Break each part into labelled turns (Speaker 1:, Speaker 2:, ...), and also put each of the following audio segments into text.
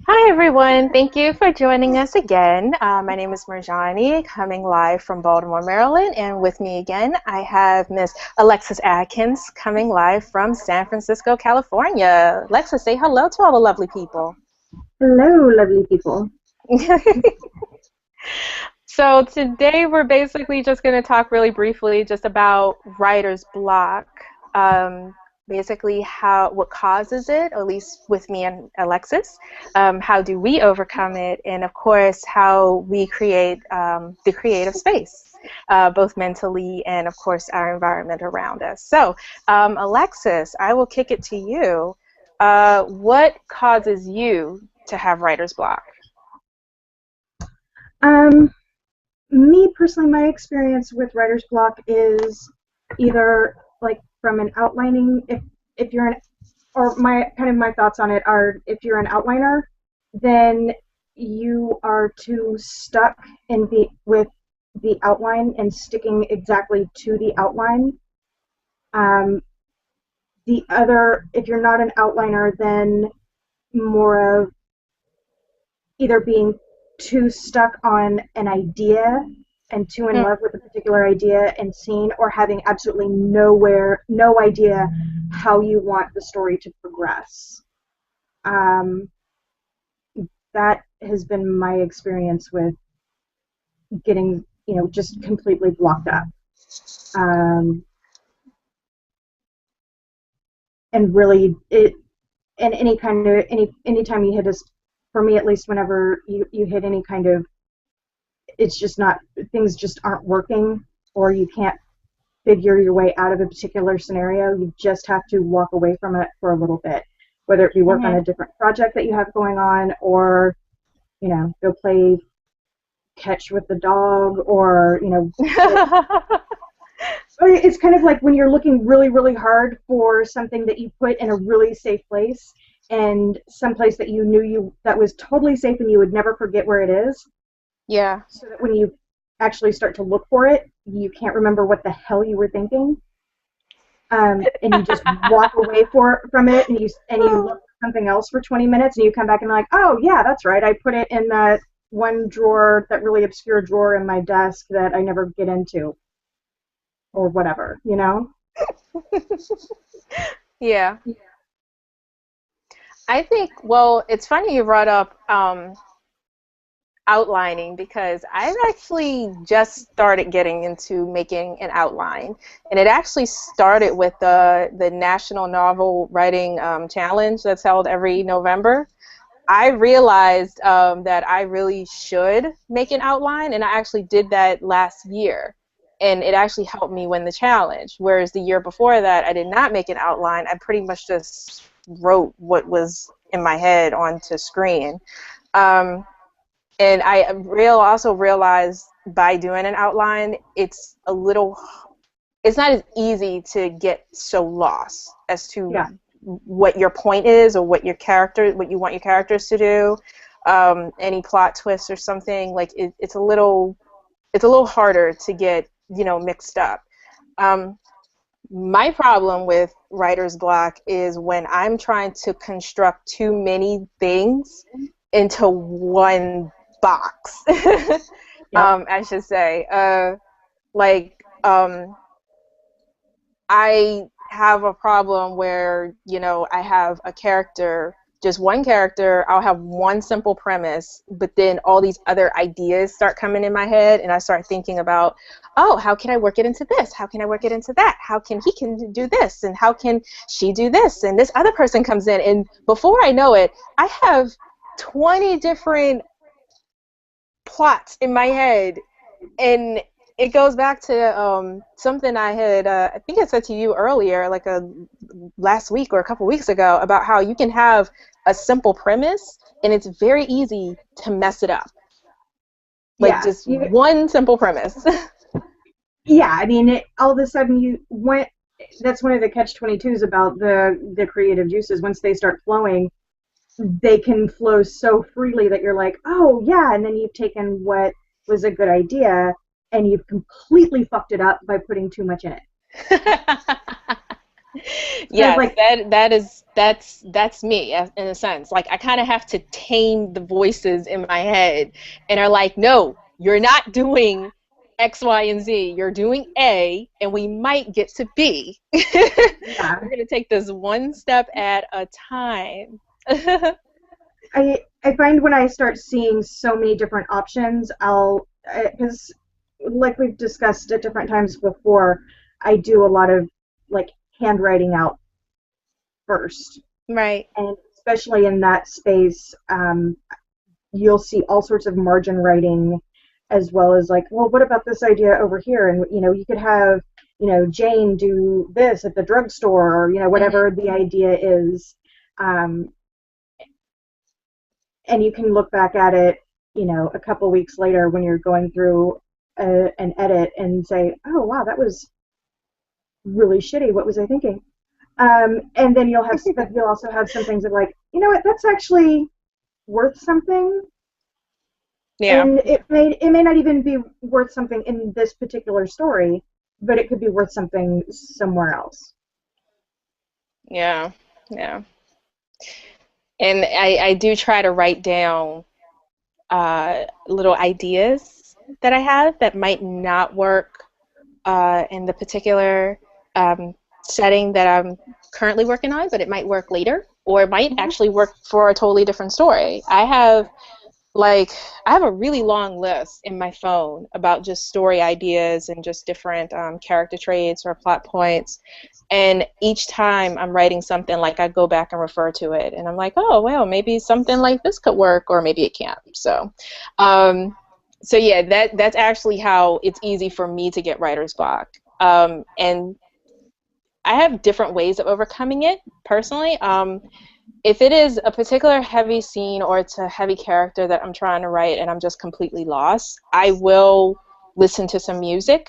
Speaker 1: Hi, everyone. Thank you for joining us again. My name is Marjani, coming live from Baltimore, Maryland. And with me again, I have Miss Alexis Adkins, coming live from San Francisco, California. Alexis, say hello to all the lovely people.
Speaker 2: Hello, lovely people.
Speaker 1: So today we're basically just going to talk really briefly just about writer's block. Um, Basically what causes it, at least with me and Alexis. How do we overcome it, and of course how we create the creative space, both mentally and of course our environment around us. So Alexis, I will kick it to you. What causes you to have writer's block?
Speaker 2: Um, Me personally, my experience with writer's block is either like from an outlining, if you're an, or my thoughts on it are if you're an outliner, then you are too stuck in the with the outline and sticking exactly to the outline. Um, the other, if you're not an outliner, then more of either being too stuck on an idea and too in love with a particular idea and scene, or having absolutely no idea how you want the story to progress. Um, that has been my experience with getting, just completely blocked up. Um, and really, and any kind of anytime you hit a, for me at least, whenever you hit any kind of, it's just not, things just aren't working, or you can't figure your way out of a particular scenario, you just have to walk away from it for a little bit, whether it be work on
Speaker 1: Mm-hmm.
Speaker 2: a different project that you have going on, or go play catch with the dog, or it's kind of like when you're looking really, really hard for something that you put in a really safe place, and someplace that you knew you that was totally safe and you would never forget where it is,
Speaker 1: Yeah.
Speaker 2: so that when you actually start to look for it, you can't remember what the hell you were thinking, and you just walk away from it, and you look for something else for 20 minutes, and you come back and like, oh yeah, that's right, I put it in that one drawer, that really obscure drawer in my desk that I never get into, or whatever.
Speaker 1: Yeah. I think, well, it's funny you brought up outlining because I've actually just started getting into making an outline, and it actually started with the National Novel Writing Challenge that's held every November. I realized that I really should make an outline, and I actually did that last year, and it actually helped me win the challenge. Whereas the year before that, I did not make an outline. I pretty much just wrote what was in my head onto screen. Um, and also realized by doing an outline, it's not as easy to get so lost as to
Speaker 2: Yeah.
Speaker 1: what your point is, or what you want your characters to do, any plot twists or something. Like it's a little harder to get mixed up. Um, my problem with writer's block is when I'm trying to construct too many things into one box.
Speaker 2: Yep.
Speaker 1: I should say. Like I have a problem where, I have a character, just one character, I'll have one simple premise, but then all these other ideas start coming in my head, and I start thinking about, oh, how can I work it into this? How can I work it into that? How can he can do this? And how can she do this? And this other person comes in, and before I know it, I have 20 different plots in my head, and it goes back to something I had, I think I said to you earlier, like last week or a couple weeks ago, about how you can have a simple premise and it's very easy to mess it up. Like
Speaker 2: Yeah.
Speaker 1: just one simple premise.
Speaker 2: Yeah, I mean, all of a sudden you went. That's one of the catch 22s about the creative juices. Once they start flowing, they can flow so freely that you're like, oh yeah, and then you've taken what was a good idea and you've completely fucked it up by putting too much in it. It's kind of
Speaker 1: Yes,
Speaker 2: like,
Speaker 1: that is that's me in a sense. Like I kind of have to tame the voices in my head and are like, no, you're not doing X, Y, and Z. You're doing A, and we might get to B.
Speaker 2: Yeah.
Speaker 1: We're gonna take this one step at a time.
Speaker 2: I find when I start seeing so many different options, I'll because like we've discussed at different times before, I do a lot of like handwriting out first,
Speaker 1: Right.
Speaker 2: and especially in that space, you'll see all sorts of margin writing, as well as like, well, what about this idea over here? And you could have Jane do this at the drugstore, or
Speaker 1: Hmm.
Speaker 2: whatever the idea is. Um, and you can look back at it, a couple weeks later when you're going through an edit and say, oh wow, that was really shitty. What was I thinking? And then you'll also have some things that like, you know what, that's actually worth something,
Speaker 1: Yeah.
Speaker 2: and it may not even be worth something in this particular story, but it could be worth something somewhere else.
Speaker 1: Yeah. Yeah. And I do try to write down little ideas that I have that might not work in the particular um, setting that I'm currently working on, but it might work later, or it might
Speaker 2: Mhm.
Speaker 1: actually work for a totally different story. Like I have a really long list in my phone about just story ideas and just different character traits or plot points. And each time I'm writing something, like I go back and refer to it, and I'm like, oh well, maybe something like this could work, or maybe it can't. Um, so yeah, that's actually how it's easy for me to get writer's block. And I have different ways of overcoming it personally. If it is a particular heavy scene or it's a heavy character that I'm trying to write and I'm just completely lost, I will listen to some music.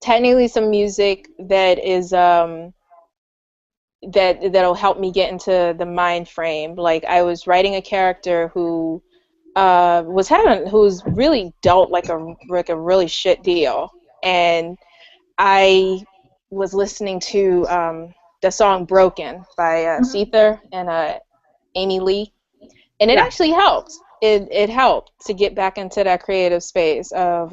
Speaker 1: Technically, some music that is that'll help me get into the mind frame. Like I was writing a character who's really dealt like a really shit deal, and I was listening to the song "Broken" by
Speaker 2: Mhm.
Speaker 1: Seether and Amy Lee, and it
Speaker 2: Yeah.
Speaker 1: actually helped. It helped to get back into that creative space of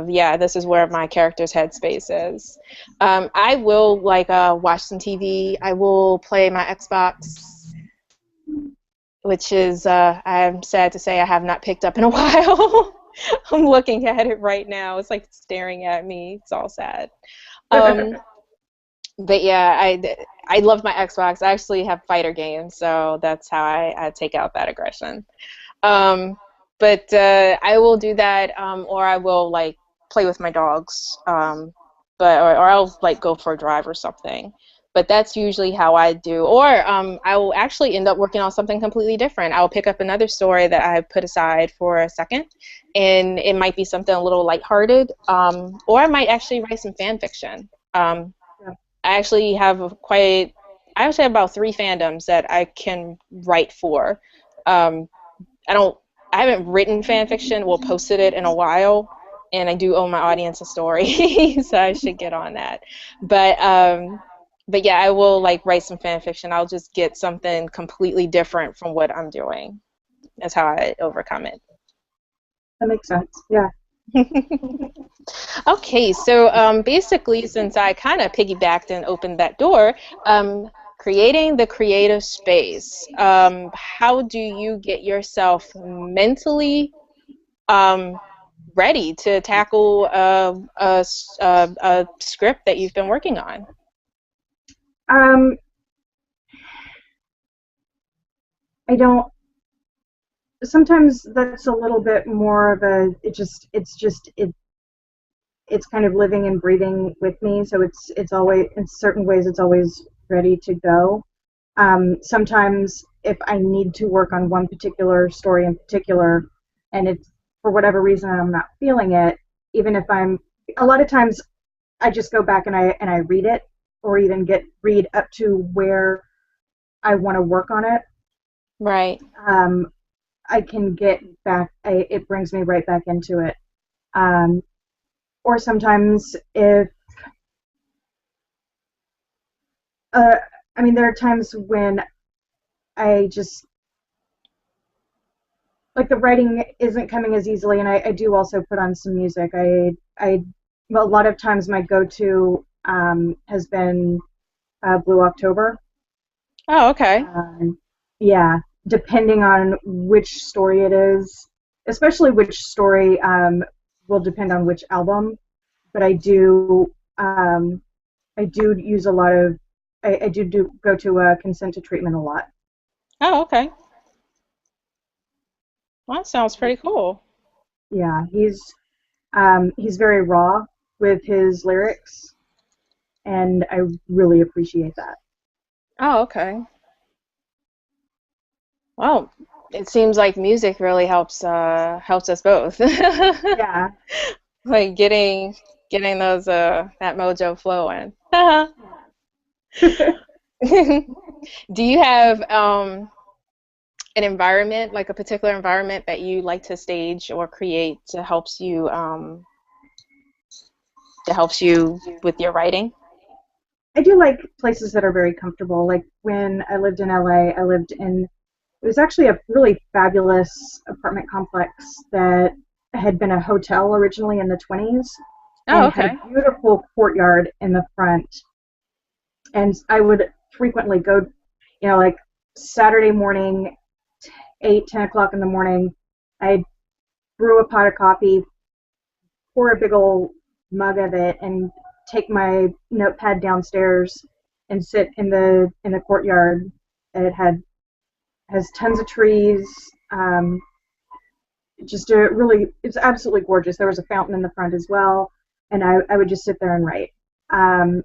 Speaker 1: yeah, this is where my character's headspace is. I will like watch some TV. I will play my Xbox, which is I'm sad to say I have not picked up in a while. I'm looking at it right now. It's like staring at me. It's all sad. Um, but yeah, I love my Xbox. I actually have fighter games, so that's how I take out that aggression. Um, but I will do that, or I will like play with my dogs, or I'll like go for a drive or something. But that's usually how I do. Or I will actually end up working on something completely different. I will pick up another story that I have put aside for a second, and it might be something a little lighthearted, or I might actually write some fan fiction.
Speaker 2: Yeah.
Speaker 1: I actually have quite. I actually have about three fandoms that I can write for. Um, I don't I haven't written fan fiction, well posted it in a while, and I do owe my audience a story, so I should get on that. But but yeah, I will like write some fan fiction. I'll just get something completely different from what I'm doing. That's how I overcome
Speaker 2: That makes sense. Yeah.
Speaker 1: it. Okay, so basically, since I kind of piggybacked and opened that door, creating the creative space, how do you get yourself mentally um, ready to tackle a script that you've been working on?
Speaker 2: Um, I don't. Sometimes that's a little bit more of a. It's kind of living and breathing with me. So it's always, in certain ways, it's always ready to go. Sometimes if I need to work on one particular story in particular, and it's for whatever reason I'm not feeling it, even if I'm a lot of times I just go back and I read it, or even read up to where I want to work on it.
Speaker 1: Right.
Speaker 2: Um, I can get back. It brings me right back into it. Um, or sometimes if uh, I mean, there are times when I just like the writing isn't coming as easily, and I do also put on some music. Well, a lot of times my go-to has been Blue October.
Speaker 1: Oh, okay.
Speaker 2: Um, yeah, depending on which story it is, especially which story will depend on which album. But I do use a lot of I do go to Consent to Treatment a lot.
Speaker 1: Oh, okay. Well, that sounds pretty cool.
Speaker 2: Yeah, he's very raw with his lyrics, and I really appreciate that.
Speaker 1: Oh, okay. Well, it seems like music really helps us both.
Speaker 2: Yeah.
Speaker 1: Like getting those that mojo flowing. Do you have an environment, like a particular environment that you like to stage or create to helps you with your writing?
Speaker 2: I do like places that are very comfortable. Like when I lived in LA, I lived in it was actually a really fabulous apartment complex that had been a hotel originally in the 20s
Speaker 1: Oh,
Speaker 2: and had
Speaker 1: okay.
Speaker 2: a beautiful courtyard in the front. And I would frequently go, like Saturday morning, 8, 10 o'clock in the morning, I'd brew a pot of coffee, pour a big old mug of it, and take my notepad downstairs and sit in the courtyard. And it has tons of trees. Just a really, it's absolutely gorgeous. There was a fountain in the front as well, and I would just sit there and write. Um,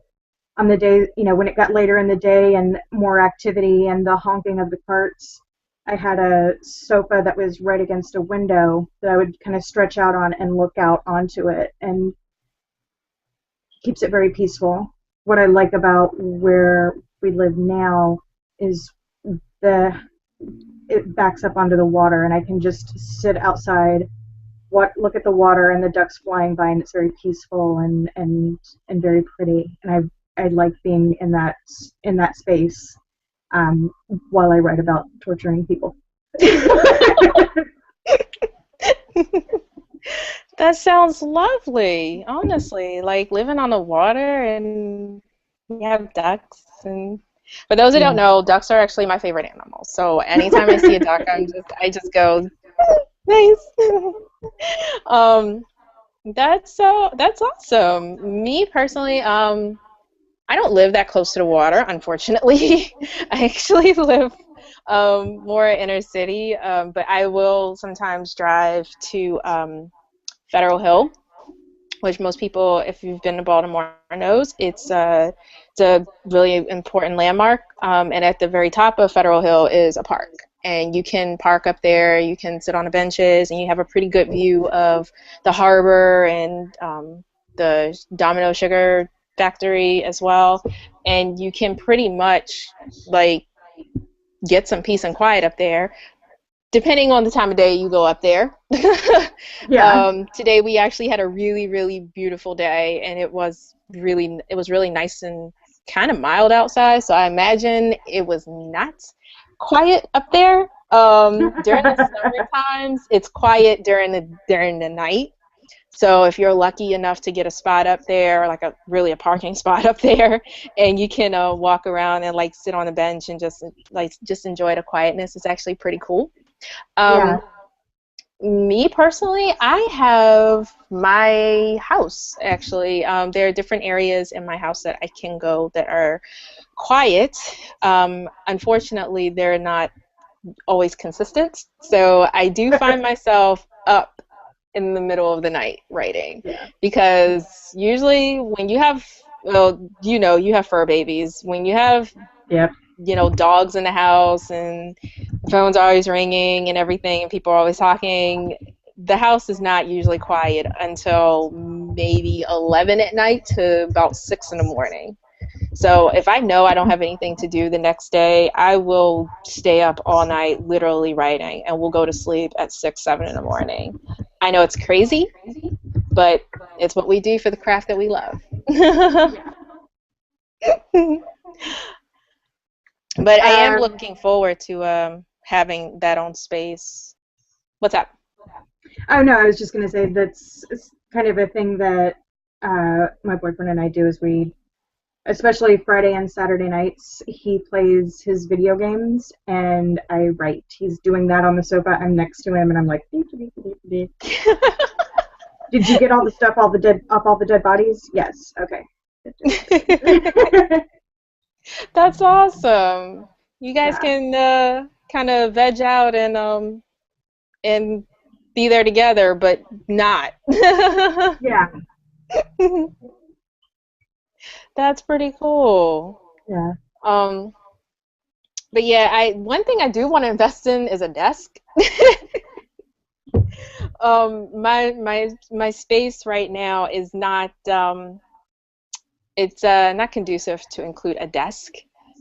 Speaker 2: on the day, when it got later in the day and more activity and the honking of the carts, I had a sofa that was right against a window that I would kind of stretch out on and look out onto it, and keeps it very peaceful. What I like about where we live now is the it backs up onto the water, and I can just sit outside, look at the water and the ducks flying by, and it's very peaceful and very pretty. And I like being in that space um, while I write about torturing people.
Speaker 1: That sounds lovely, honestly. Like living on the water and you have ducks and for those who don't
Speaker 2: Yeah.
Speaker 1: know, ducks are actually my favorite animal. So anytime I see a duck, I just go, nice. Um, that's awesome. Me personally, I don't live that close to the water, unfortunately. I actually live more inner city, but I will sometimes drive to Federal Hill, which most people, if you've been to Baltimore, knows. It's a really important landmark, and at the very top of Federal Hill is a park. And you can park up there, you can sit on the benches, and you have a pretty good view of the harbor and the Domino Sugar factory as well. And you can pretty much like get some peace and quiet up there depending on the time of day you go up there.
Speaker 2: Yeah.
Speaker 1: Today we actually had a really, really beautiful day, and it was really nice and kind of mild outside. So I imagine it was not quiet up there. During the summer times, it's quiet during the night. So if you're lucky enough to get a spot up there, like a parking spot up there, and you can walk around and like sit on a bench and just enjoy the quietness, it's actually pretty cool.
Speaker 2: Yeah.
Speaker 1: Um, Me personally, I have my house actually. There are different areas in my house that I can go that are quiet. Unfortunately, they're not always consistent. So I do find myself up in the middle of the night writing
Speaker 2: Yeah.
Speaker 1: because usually when you have, well, you have fur babies. When you have
Speaker 2: Yep.
Speaker 1: dogs in the house and the phone's always ringing and everything and people are always talking, the house is not usually quiet until maybe 11 at night to about 6 in the morning. So if I know I don't have anything to do the next day, I will stay up all night literally writing and we'll go to sleep at 6, 7 in the morning. I know it's crazy, but it's what we do for the craft that we love. But I am
Speaker 2: Um,
Speaker 1: looking forward to having that own space. What's up?
Speaker 2: oh no, I was just gonna say that's it's kind of a thing that my boyfriend and I do is we, especially Friday and Saturday nights, he plays his video games and I write. He's doing that on the sofa. I'm next to him and I'm like, "Dee, dee, dee, dee, dee." Did you get all the stuff, all the dead bodies? Yes. Okay.
Speaker 1: That's awesome. You guys
Speaker 2: Yeah.
Speaker 1: can kind of veg out and be there together, but not.
Speaker 2: Yeah.
Speaker 1: That's pretty cool.
Speaker 2: Yeah.
Speaker 1: Um, but yeah, I one thing I do want to invest in is a desk. My space right now is not it's not conducive to include a desk.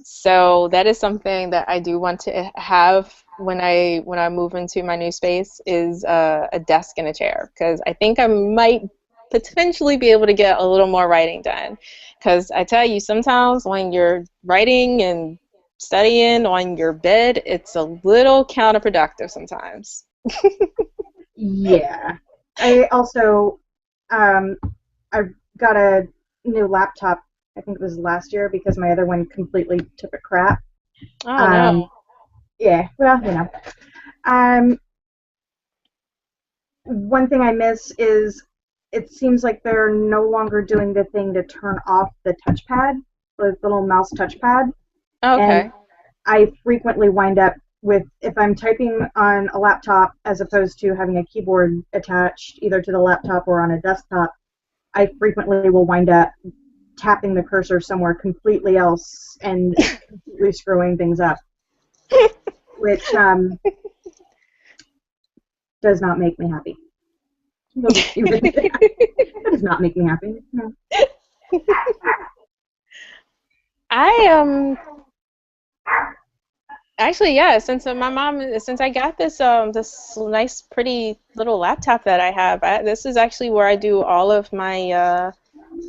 Speaker 1: So that is something that I do want to have when I move into my new space is a desk and a chair because I think I might potentially be able to get a little more writing done. Because I tell you, sometimes when you're writing and studying on your bed, it's a little counterproductive sometimes.
Speaker 2: Yeah. I also um I got a new laptop. I think it was last year because my other one completely took a crap.
Speaker 1: Oh
Speaker 2: Um
Speaker 1: no.
Speaker 2: yeah, well, you know. Um One thing I miss is it seems like they're no longer doing the thing to turn off the touchpad, the little mouse touchpad. And
Speaker 1: Okay.
Speaker 2: I frequently wind up with, if I'm typing on a laptop as opposed to having a keyboard attached either to the laptop or on a desktop, I frequently will wind up tapping the cursor somewhere completely else and completely screwing things up, which does not make me happy. You'll just see what that does not make me happy. No.
Speaker 1: I actually, yeah, since I got this nice pretty little laptop that I have, this is actually where I do all of my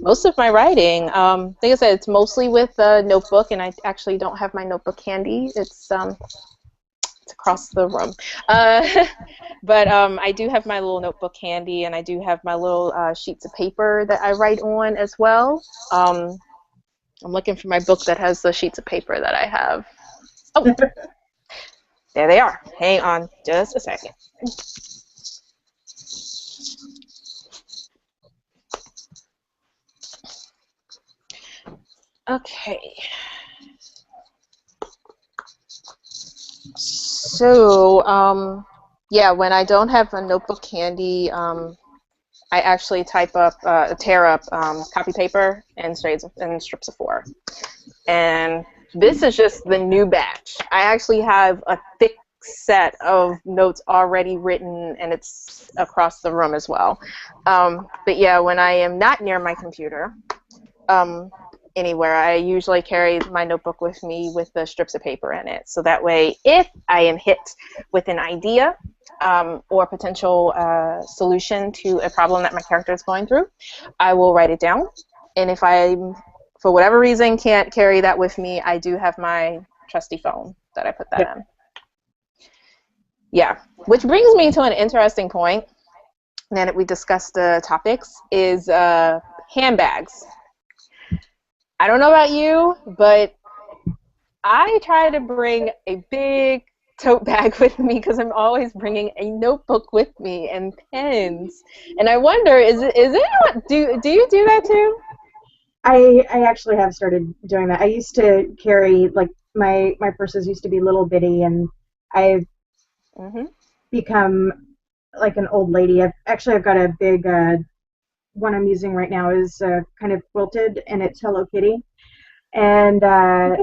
Speaker 1: most of my writing. Like I said, it's mostly with a notebook, and I actually don't have my notebook handy. It's across the room. Uh, but I do have my little notebook handy, and I do have my little sheets of paper that I write on as well. I'm looking for my book that has the sheets of paper that I have. Oh, there they are. Hang on just a second. Okay. So, yeah, when I don't have a notebook handy, I actually tear up copy paper and strips of four. And this is just the new batch. I actually have a thick set of notes already written, and it's across the room as well. But yeah, when I am not near my computer, um, anywhere, I usually carry my notebook with me with the strips of paper in it. So that way, if I am hit with an idea or potential solution to a problem that my character is going through, I will write it down. And if I, for whatever reason, can't carry that with me, I do have my trusty phone that I put that
Speaker 2: Yeah.
Speaker 1: in. Yeah, which brings me to an interesting point. Now that we discussed the topics, is handbags. I don't know about you, but I try to bring a big tote bag with me because I'm always bringing a notebook with me and pens. And I wonder, is anyone do you do that too?
Speaker 2: I actually have started doing that. I used to carry, like, my purses used to be little bitty, and I've
Speaker 1: Hmm.
Speaker 2: become like an old lady. I've got a big one I'm using right now is kind of quilted and it's Hello Kitty, and I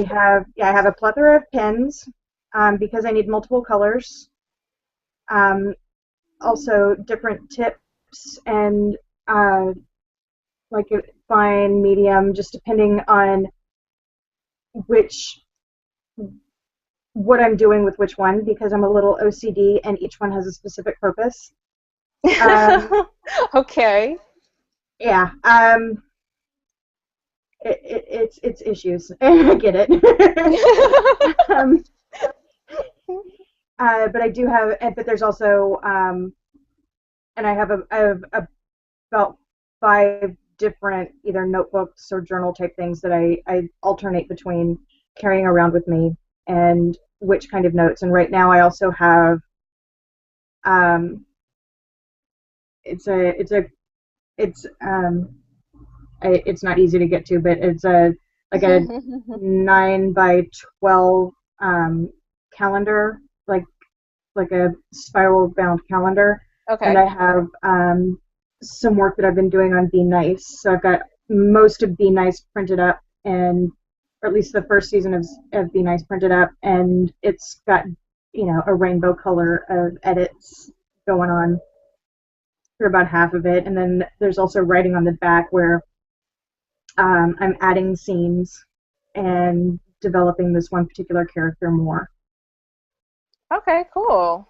Speaker 2: have a plethora of pens because I need multiple colors. Um, Also different tips and uh, like a fine, medium, just depending on which what I'm doing with which one because I'm a little OCD and each one has a specific purpose. Um,
Speaker 1: Okay.
Speaker 2: yeah. it's issues. I get it. um, but I do have, but there's also, and I have about 5 different either notebooks or journal type things that I alternate between carrying around with me and which kind of notes. And right now I also have, um, it's a it's it's not easy to get to, but it's a like a 9 by 12 calendar, like a spiral bound calendar, and
Speaker 1: Okay.
Speaker 2: I have some work that I've been doing on Be Nice. So I've got most of Be Nice printed up, and or at least the first season of Be Nice printed up, and it's got a rainbow color of edits going on for about half of it, and then there's also writing on the back where I'm adding scenes and developing this one particular character more.
Speaker 1: Okay, cool.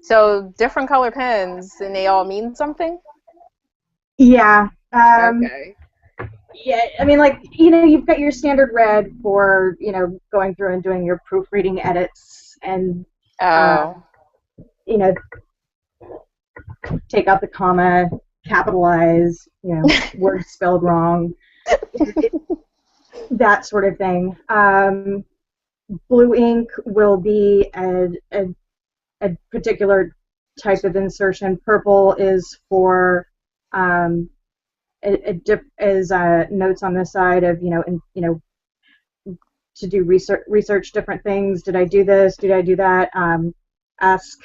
Speaker 1: So different color pens, and they all mean something?
Speaker 2: Yeah.
Speaker 1: Okay.
Speaker 2: Yeah, I mean, like, you've got your standard red for, going through and doing your proofreading edits and, uh,
Speaker 1: Oh.
Speaker 2: you know, take out the comma, capitalize, words spelled wrong, that sort of thing. Blue ink will be a particular type of insertion. Purple is for is notes on the side of to do research different things. Did I do this? Did I do that? Ask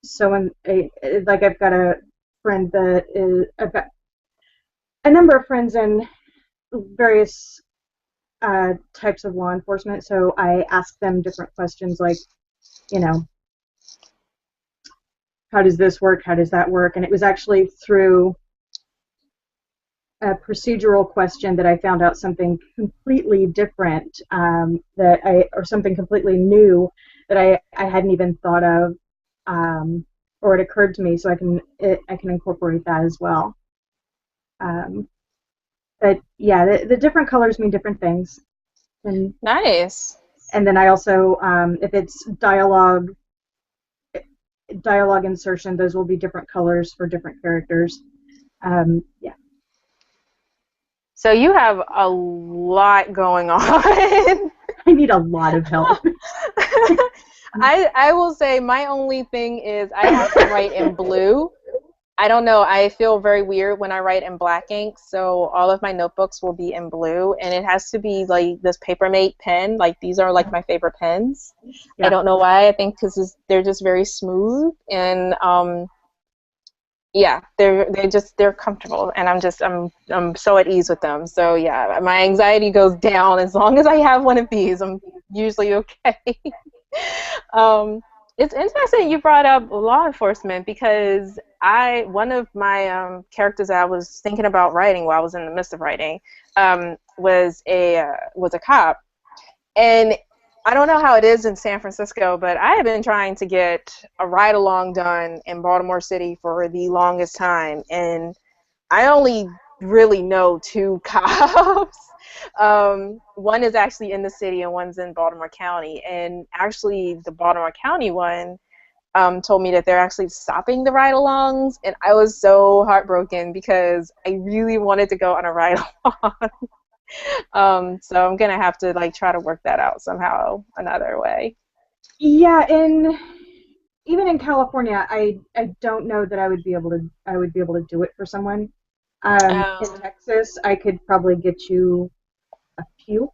Speaker 2: someone. Like I've got a friend that is. I've got a number of friends in various types of law enforcement. So I ask them different questions like, you know, how does this work? How does that work? And it was actually through a procedural question that I found out something completely different, or something completely new that I hadn't even thought of, or it occurred to me, so I can incorporate that as well. Um, but yeah, the different colors mean different things, and
Speaker 1: Nice.
Speaker 2: and then I also, if it's dialogue insertion, those will be different colors for different characters. Yeah,
Speaker 1: So you have a lot going on.
Speaker 2: I need a lot of help.
Speaker 1: I will say my only thing is I have to write in blue. I don't know. I feel very weird when I write in black ink, so all of my notebooks will be in blue, and it has to be like this Papermate pen. Like these are like my favorite pens. I
Speaker 2: Yeah.
Speaker 1: don't know why. I think because they're just very smooth and yeah, they're comfortable, and I'm so at ease with them. So yeah, my anxiety goes down as long as I have one of these. I'm usually okay. um, it's interesting you brought up law enforcement because I one of my characters that I was thinking about writing while I was in the midst of writing was a cop, and I don't know how it is in San Francisco, but I have been trying to get a ride along done in Baltimore City for the longest time, and I only really know two cops. One is actually in the city, and one's in Baltimore County. And actually, the Baltimore County one told me that they're actually stopping the ride-alongs, and I was so heartbroken because I really wanted to go on a ride-along. So I'm gonna have to like try to work that out somehow another way.
Speaker 2: Yeah, in even in California, I don't know that I would be able to do it for someone. In
Speaker 1: Um,
Speaker 2: Texas, I could probably get you a few,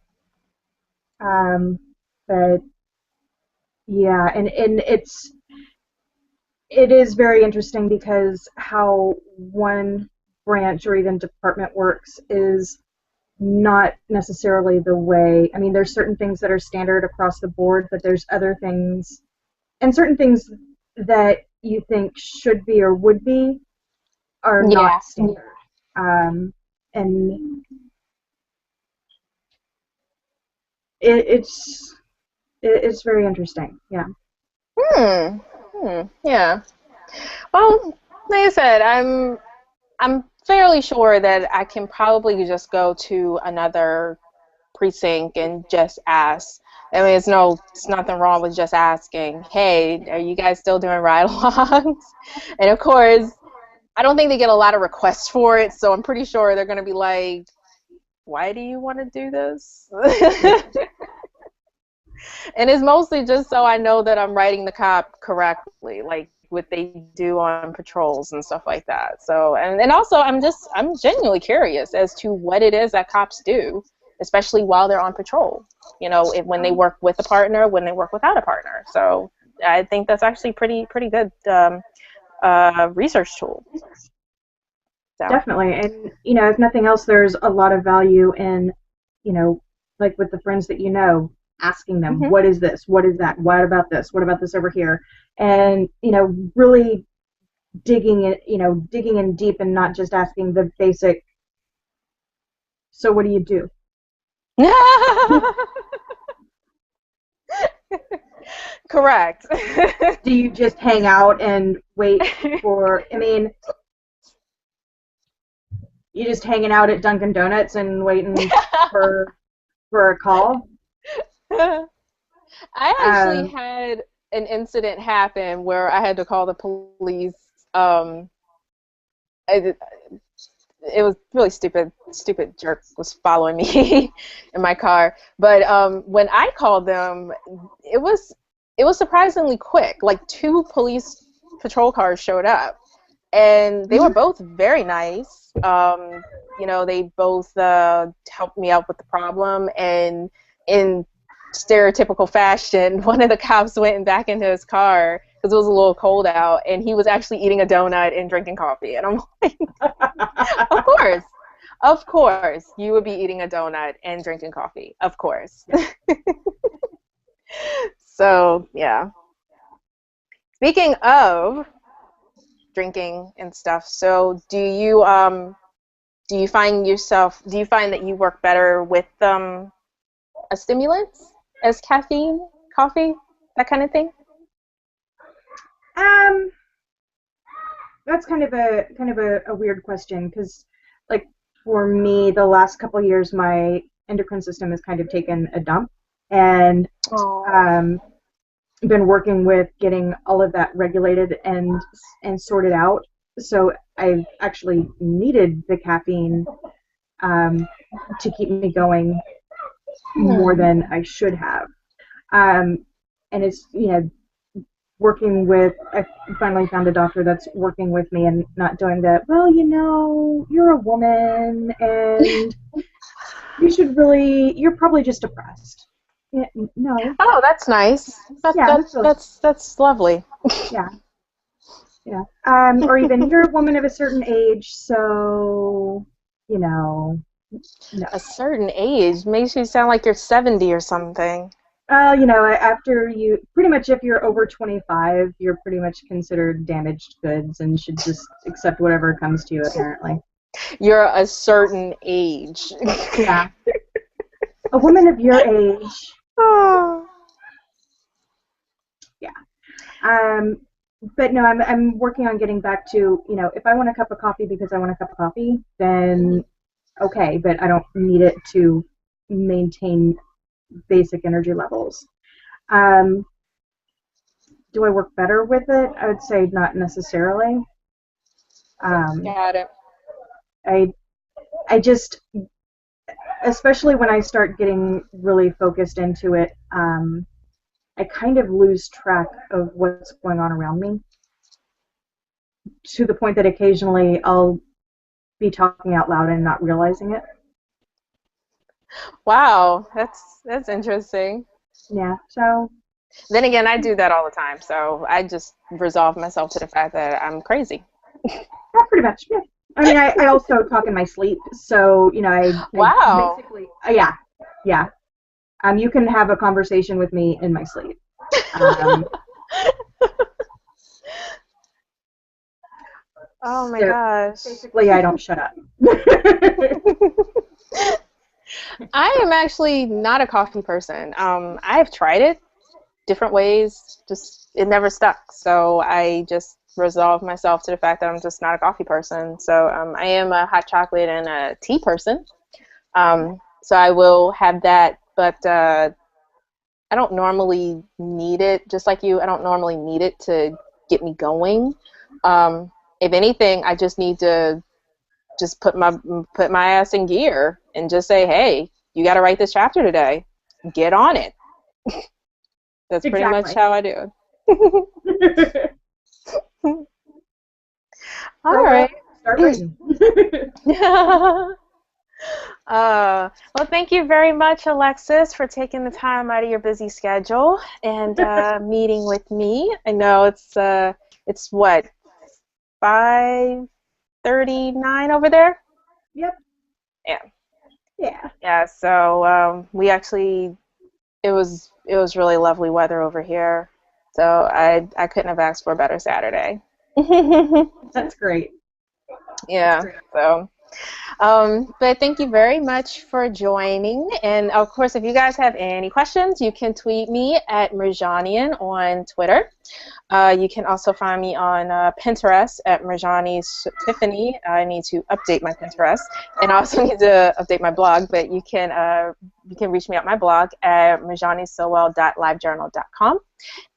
Speaker 2: um, but yeah, and it is very interesting because how one branch or even department works is not necessarily the way. I mean, there's certain things that are standard across the board, but there's other things and certain things that you think should be or would be are
Speaker 1: yeah.
Speaker 2: not standard. And it's it's very interesting. Yeah.
Speaker 1: Hmm. Yeah. Well, like I said, I'm fairly sure that I can probably just go to another precinct and just ask. I mean, it's nothing wrong with just asking, hey, are you guys still doing ride-alongs? And of course, I don't think they get a lot of requests for it, so I'm pretty sure they're going to be like, why do you want to do this? And it's mostly just so I know that I'm writing the cop correctly, like what they do on patrols and stuff like that. So, and also I'm genuinely curious as to what it is that cops do, especially while they're on patrol. You know, when they work with a partner, when they work without a partner. So I think that's actually pretty good research tool. So.
Speaker 2: Definitely. And, you know, if nothing else, there's a lot of value in, you know, like with the friends that you know, asking them,
Speaker 1: Mm-hmm.
Speaker 2: what is this? What is that? What about this? What about this over here? And, you know, really digging in deep and not just asking the basic, so what do you do?
Speaker 1: Correct.
Speaker 2: Do you just hang out and wait for, I mean, you just hanging out at Dunkin' Donuts and waiting for a call?
Speaker 1: I actually
Speaker 2: Um,
Speaker 1: had an incident happen where I had to call the police. Um, it, it was really stupid. Stupid jerk was following me in my car. But when I called them, it was surprisingly quick. Like 2 police patrol cars showed up, and they were both very nice. You know, they both helped me out with the problem, and in stereotypical fashion, one of the cops went back into his car because it was a little cold out, and he was actually eating a donut and drinking coffee. And I'm like, of course, you would be eating a donut and drinking coffee, of course. So yeah. Speaking of drinking and stuff, so do you find that you work better with a stimulant as caffeine, coffee, that kind of thing?
Speaker 2: um, that's kind of a weird question because, like, for me, the last couple of years, my endocrine system has kind of taken a dump, and
Speaker 1: Oh.
Speaker 2: um, been working with getting all of that regulated and sorted out. So I've actually needed the caffeine um, to keep me going more
Speaker 1: Hmm.
Speaker 2: than I should have. Um, and it's, you know, working with, I finally found a doctor that's working with me and not doing that, well, you know, you're a woman and you're probably just depressed. Yeah, no.
Speaker 1: Oh, that's nice.
Speaker 2: Yeah, that feels,
Speaker 1: That's lovely.
Speaker 2: yeah, yeah. Or even, you're a woman of a certain age, so, you know, no.
Speaker 1: A certain age makes you sound like you're 70 or something.
Speaker 2: You know, after you, pretty much if you're over 25, you're pretty much considered damaged goods and should just accept whatever comes to you, apparently.
Speaker 1: You're a certain age.
Speaker 2: Yeah. A woman of your age.
Speaker 1: Oh.
Speaker 2: Yeah. Um, but no, I'm working on getting back to, you know, if I want a cup of coffee because I want a cup of coffee, then okay, but I don't need it to maintain basic energy levels. Um, do I work better with it? I would say not necessarily. Um,
Speaker 1: Got it.
Speaker 2: I I just, especially when I start getting really focused into it, I kind of lose track of what's going on around me to the point that occasionally I'll be talking out loud and not realizing it.
Speaker 1: Wow, that's interesting.
Speaker 2: Yeah, so
Speaker 1: Then again, I do that all the time, so I just resolve myself to the fact that I'm crazy.
Speaker 2: yeah, pretty much. Yeah. I mean, I also talk in my sleep, so you know, I
Speaker 1: Wow.
Speaker 2: basically, yeah, yeah. You can have a conversation with me in my sleep. Um,
Speaker 1: Oh my
Speaker 2: so
Speaker 1: gosh.
Speaker 2: basically, I don't shut up.
Speaker 1: I am actually not a coffee person. I have tried it different ways, just it never stuck. So I just resolve myself to the fact that I'm just not a coffee person. So I am a hot chocolate and a tea person. So I will have that, but I don't normally need it. Just like you, I don't normally need it to get me going. If anything, I just need to just put my ass in gear and just say, hey, you got to write this chapter today. Get on it. That's pretty much
Speaker 2: Exactly.
Speaker 1: how I do it. All
Speaker 2: Curl
Speaker 1: right.
Speaker 2: up, start writing.
Speaker 1: Well, thank you very much, Alexis, for taking the time out of your busy schedule and meeting with me. I know it's what, 5:39 over there?
Speaker 2: Yep.
Speaker 1: Yeah.
Speaker 2: Yeah.
Speaker 1: Yeah. So we actually it was really lovely weather over here. So I couldn't have asked for a better Saturday.
Speaker 2: That's great. That's
Speaker 1: Yeah.
Speaker 2: great.
Speaker 1: So. But thank you very much for joining. And of course, if you guys have any questions, you can tweet me at Mirjanian on Twitter. You can also find me on Pinterest at Mirjani's Tiffany. I need to update my Pinterest, and I also need to update my blog. But you can reach me at my blog at mirjanisowell.livejournal.com.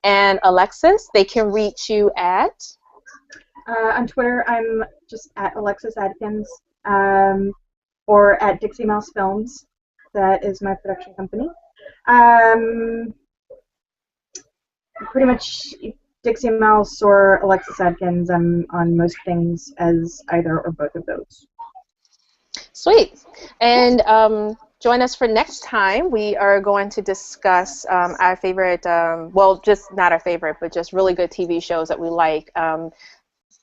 Speaker 1: And Alexis, they can reach you at.
Speaker 2: On Twitter, I'm just at Alexis Adkins, or at Dixie Mouse Films. That is my production company. Pretty much Dixie Mouse or Alexis Adkins. I'm on most things as either or both of those.
Speaker 1: Sweet.
Speaker 2: Yeah.
Speaker 1: And join us for next time. We are going to discuss our favorite, well, just not our favorite, but just really good TV shows that we like.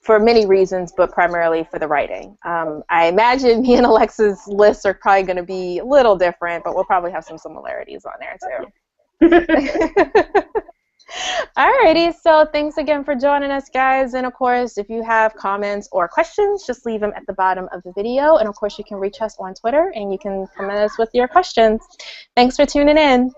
Speaker 1: For many reasons, but primarily for the writing. I imagine me and Alexa's lists are probably going to be a little different, but we'll probably have some similarities on there too. Alrighty, so thanks again for joining us, guys. And of course, if you have comments or questions, just leave them at the bottom of the video. And of course, you can reach us on Twitter and you can come at us with your questions. Thanks for tuning in.